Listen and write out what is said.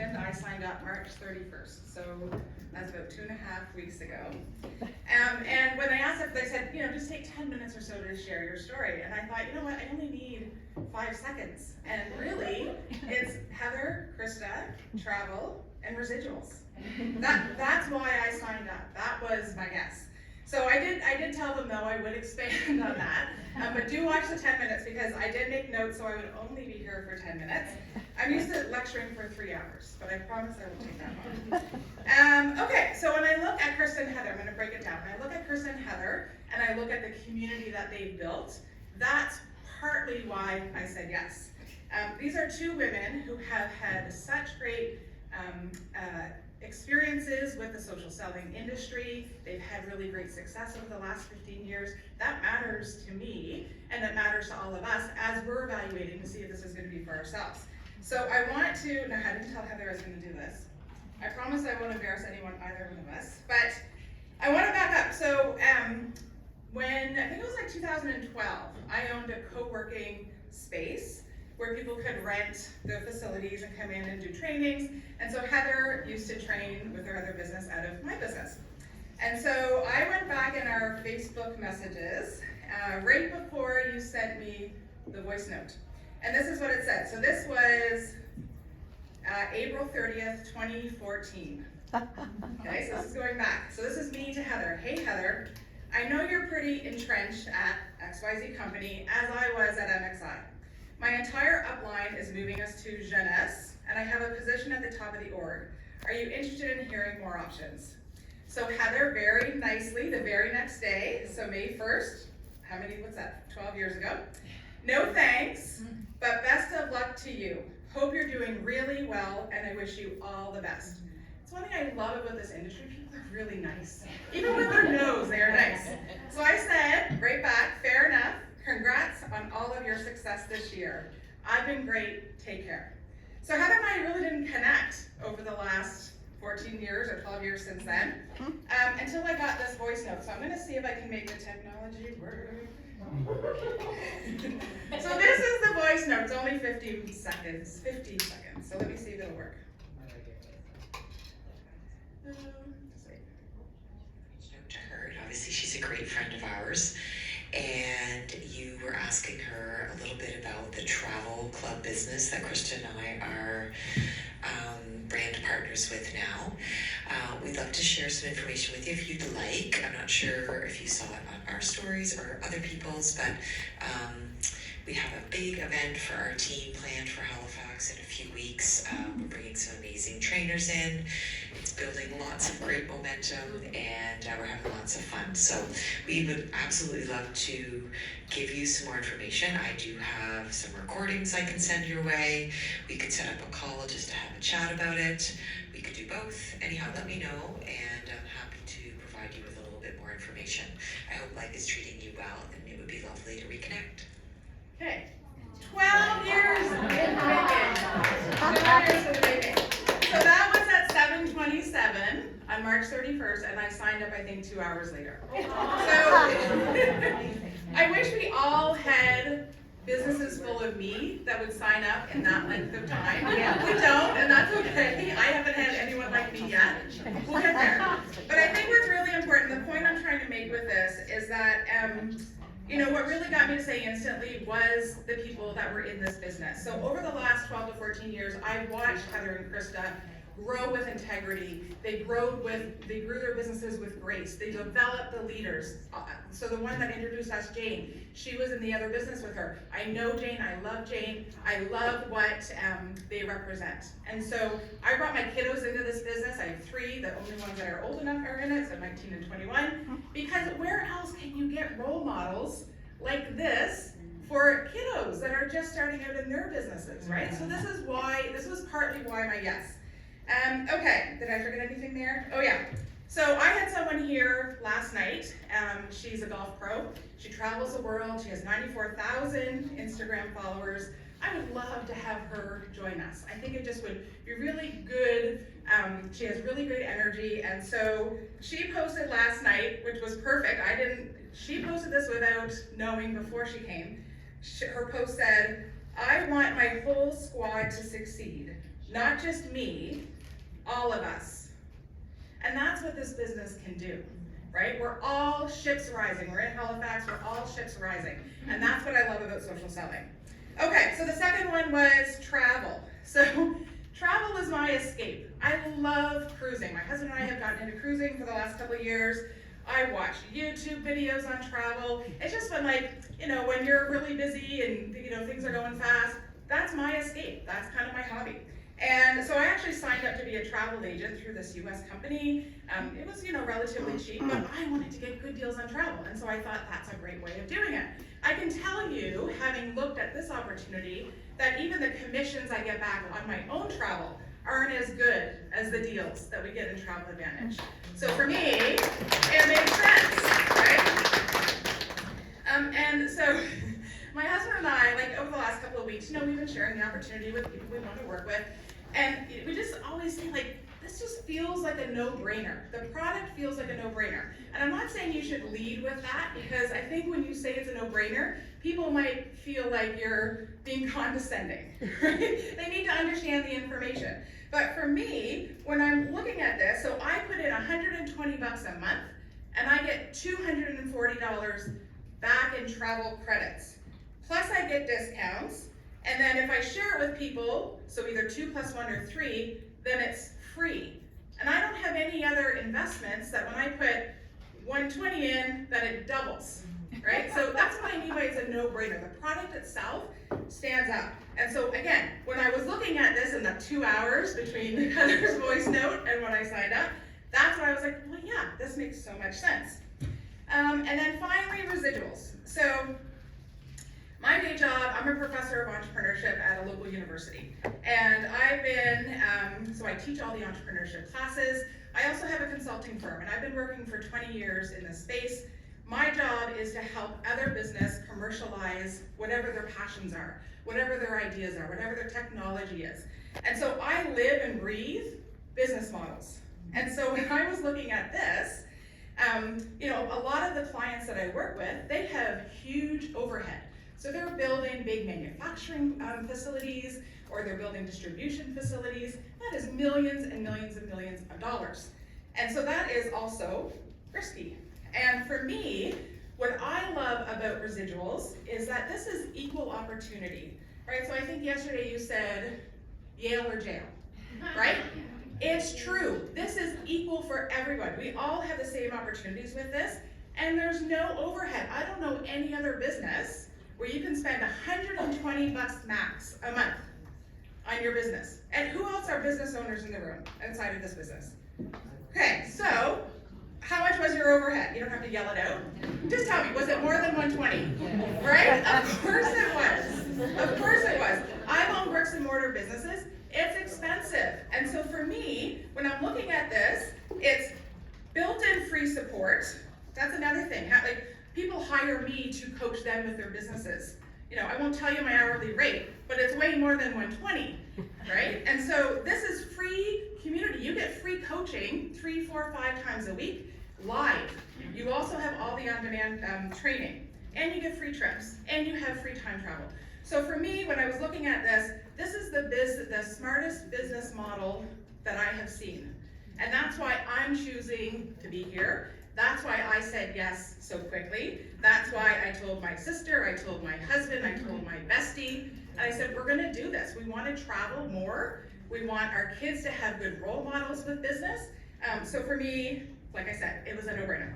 mentioned, I signed up March 31st, so that's about 2.5 weeks ago. And when they asked if, they said, just take 10 minutes or so to share your story. And I thought, you know what, I only need 5 seconds. And really, it's Heather, Krista, travel, and residuals. That's why I signed up. That was my guess. So I did tell them, though, I would expand on that. But do watch the 10 minutes, because I did make notes, so I would only be here for 10 minutes. I'm used to lecturing for 3 hours, but I promise I won't take that long. Okay, so when I look at Krista and Heather, I'm going to break it down. When I look at Krista and Heather, and I look at the community that they've built, that's partly why I said yes. These are 2 women who have had such great experiences with the social selling industry. They've had really great success over the last 15 years. That matters to me, and that matters to all of us as we're evaluating to see if this is going to be for ourselves. So I want to, now I didn't tell Heather I was going to do this. I promise I won't embarrass anyone, either one of us, but I want to back up. So when, I think it was like 2012, I owned a co-working space where people could rent the facilities and come in and do trainings. And so Heather used to train with her other business out of my business. And so I went back in our Facebook messages right before you sent me the voice note. And this is what it said. So this was April 30th, 2014. Okay, so this is going back. So this is me to Heather. Hey Heather, I know you're pretty entrenched at XYZ company, as I was at MXI. My entire upline is moving us to Jeunesse, and I have a position at the top of the org. Are you interested in hearing more options? So Heather, very nicely, the very next day, so May 1st, what's that, 12 years ago? No thanks, but best of luck to you. Hope you're doing really well, and I wish you all the best. It's one thing I love about this industry, people are really nice. Even with their nose, they are nice. So I said, right back, fair enough. Congrats on all of your success this year. I've been great, take care. So Heather and I really didn't connect over the last 14 years or 12 years since then, until I got this voice note. So I'm gonna see if I can make the technology work. So this is the voice note, it's only 15 seconds, so let me see if it'll work. Note to her, obviously she's a great friend of ours. And you were asking her a little bit about the travel club business that Krista and I are brand partners with now. We'd love to share some information with you if you'd like. I'm not sure if you saw it on our stories or other people's, but we have a big event for our team planned for Halifax in a few weeks. We're bringing some amazing trainers in. It's building lots of great momentum, and we're having lots of fun. So we would absolutely love to give you some more information. I do have some recordings I can send your way. We could set up a call just to have a chat about it. We could do both. Anyhow, let me know, and I'm happy to provide you with a little bit more information. I hope life is treating you well, and it would be lovely to reconnect. Okay, 12 years in the making. 12 years in the making. So that was at 7:27 on March 31st, and I signed up, I think, 2 hours later. So I wish we all had businesses full of me that would sign up in that length of time. We don't, and that's okay. I haven't had anyone like me yet. We'll get there. But I think what's really important, the point I'm trying to make with this is that what really got me to say instantly was the people that were in this business. So over the last 12 to 14 years, I watched Heather and Krista grow with integrity. They grew their businesses with grace. They developed the leaders. So the one that introduced us, Jane, she was in the other business with her. I know Jane, I love Jane. I love what they represent. And so I brought my kiddos into this business. I have 3, the only ones that are old enough are in it, so 19 and 21. Because where else can you get role models like this for kiddos that are just starting out in their businesses, right? So this was partly why my yes. Okay, did I forget anything there? Oh yeah, so I had someone here last night. She's a golf pro. She travels the world. She has 94,000 Instagram followers. I would love to have her join us. I think it just would be really good. She has really great energy, and so she posted last night, which was perfect. She posted this without knowing before she came. Her post said, I want my whole squad to succeed. Not just me, all of us. And that's what this business can do, right? We're all ships rising. We're in Halifax, we're all ships rising. And that's what I love about social selling. Okay, so the second one was travel. So travel is my escape. I love cruising. My husband and I have gotten into cruising for the last couple of years. I watch YouTube videos on travel. It's just when, like, you know, when you're really busy and, you know, things are going fast, that's my escape. That's kind of my hobby. And so I actually signed up to be a travel agent through this US company. It was, you know, relatively cheap, but I wanted to get good deals on travel. And so I thought that's a great way of doing it. I can tell you, having looked at this opportunity, that even the commissions I get back on my own travel aren't as good as the deals that we get in Travel Advantage. So for me, it makes sense, right? And so my husband and I, like over the last couple of weeks, you know, we've been sharing the opportunity with people we want to work with. And we just always say, like, this just feels like a no-brainer. The product feels like a no-brainer. And I'm not saying you should lead with that, because I think when you say it's a no-brainer, people might feel like you're being condescending, right? They need to understand the information. But for me, when I'm looking at this, so I put in $120 a month, and I get $240 back in travel credits. Plus I get discounts, and then if I share it with people, so either 2 plus 1 or 3, then it's free. And I don't have any other investments that when I put 120 in, that it doubles, right? So that's what I mean by it's a no-brainer. The product itself stands out. And so again, when I was looking at this in the 2 hours between Heather's voice note and when I signed up, that's when I was like, well, yeah, this makes so much sense. And then finally, residuals. So my day job, I'm a professor of entrepreneurship at a local university. And I've been, so I teach all the entrepreneurship classes. I also have a consulting firm, and I've been working for 20 years in this space. My job is to help other business commercialize whatever their passions are, whatever their ideas are, whatever their technology is. And so I live and breathe business models. And so when I was looking at this, you know, a lot of the clients that I work with, they have huge overhead. So they're building big manufacturing facilities, or they're building distribution facilities. That is millions and millions and millions of dollars. And so that is also risky. And for me, what I love about residuals is that this is equal opportunity, right? So I think yesterday you said Yale or jail, right? It's true. This is equal for everyone. We all have the same opportunities with this, and there's no overhead. I don't know any other business where you can spend $120 max a month on your business. And who else are business owners in the room outside of this business? Okay, so how much was your overhead? You don't have to yell it out. Just tell me, was it more than 120? Right? Of course it was. Of course it was. I own bricks and mortar businesses. It's expensive. And so for me, when I'm looking at this, it's built-in free support. That's another thing. Like, people hire me to coach them with their businesses. You know, I won't tell you my hourly rate, but it's way more than 120, right? And so this is free community. You get free coaching 3, 4, 5 times a week, live. You also have all the on-demand training, and you get free trips, and you have free time travel. So for me, when I was looking at this, this is the smartest business model that I have seen. And that's why I'm choosing to be here. That's why I said yes so quickly. That's why I told my sister, I told my husband, I told my bestie, and I said, we're gonna do this. We wanna travel more. We want our kids to have good role models with business. So for me, like I said, it was a no-brainer.